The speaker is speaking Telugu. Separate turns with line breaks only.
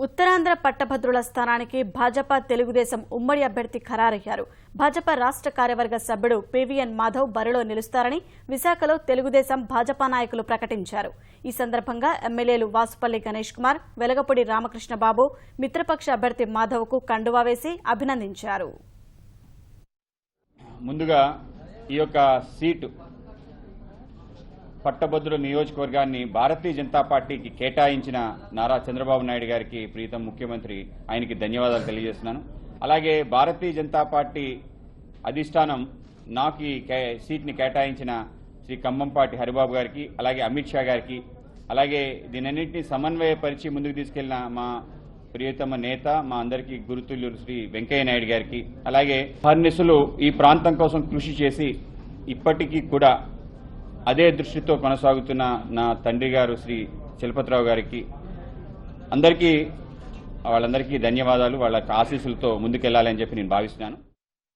ఉత్తరాంధ్ర పట్టభద్రుల స్థానానికి భాజపా తెలుగుదేశం ఉమ్మడి అభ్యర్థి ఖరారయ్యారు. భాజపా రాష్ట్ర కార్యవర్గ సభ్యుడు పివిఎన్ మాధవ్ బరిలో నిలుస్తారని విశాఖలో తెలుగుదేశం భాజపా నాయకులు ప్రకటించారు. ఈ సందర్భంగా ఎమ్మెల్యేలు వాసుపల్లి గణేష్ కుమార్, వెలగపూడి రామకృష్ణబాబు మిత్రపక్ష అభ్యర్థి మాధవ్కు కండువా వేసి అభినందించారు.
ముందుగా ఈ యొక్క సీటు పట్టభద్రుల నియోజకవర్గాన్ని భారతీయ జనతా పార్టీకి కేటాయించిన నారా చంద్రబాబు నాయుడు గారికి, ప్రీతం ముఖ్యమంత్రి, ఆయనకి ధన్యవాదాలు తెలియజేస్తున్నాను. అలాగే భారతీయ జనతా పార్టీ అధిష్టానం నాకు ఈ సీట్ని కేటాయించిన శ్రీ కంభంపాటి హరిబాబు గారికి, అలాగే అమిత్ షా గారికి, అలాగే దీనన్నింటినీ సమన్వయపరిచి ముందుకు తీసుకెళ్లిన మా ప్రియతమ నేత, మా అందరికీ గురుతుల్యులు శ్రీ వెంకయ్య నాయుడు గారికి, అలాగే హర్నిసులు ఈ ప్రాంతం కోసం కృషి చేసి ఇప్పటికీ కూడా అదే దృష్టితో కొనసాగుతున్న నా తండ్రి గారు శ్రీ చలపతిరావు గారికి, వాళ్ళందరికీ ధన్యవాదాలు. వాళ్ళ ఆశీస్సులతో ముందుకెళ్లాలని చెప్పి నేను భావిస్తున్నాను.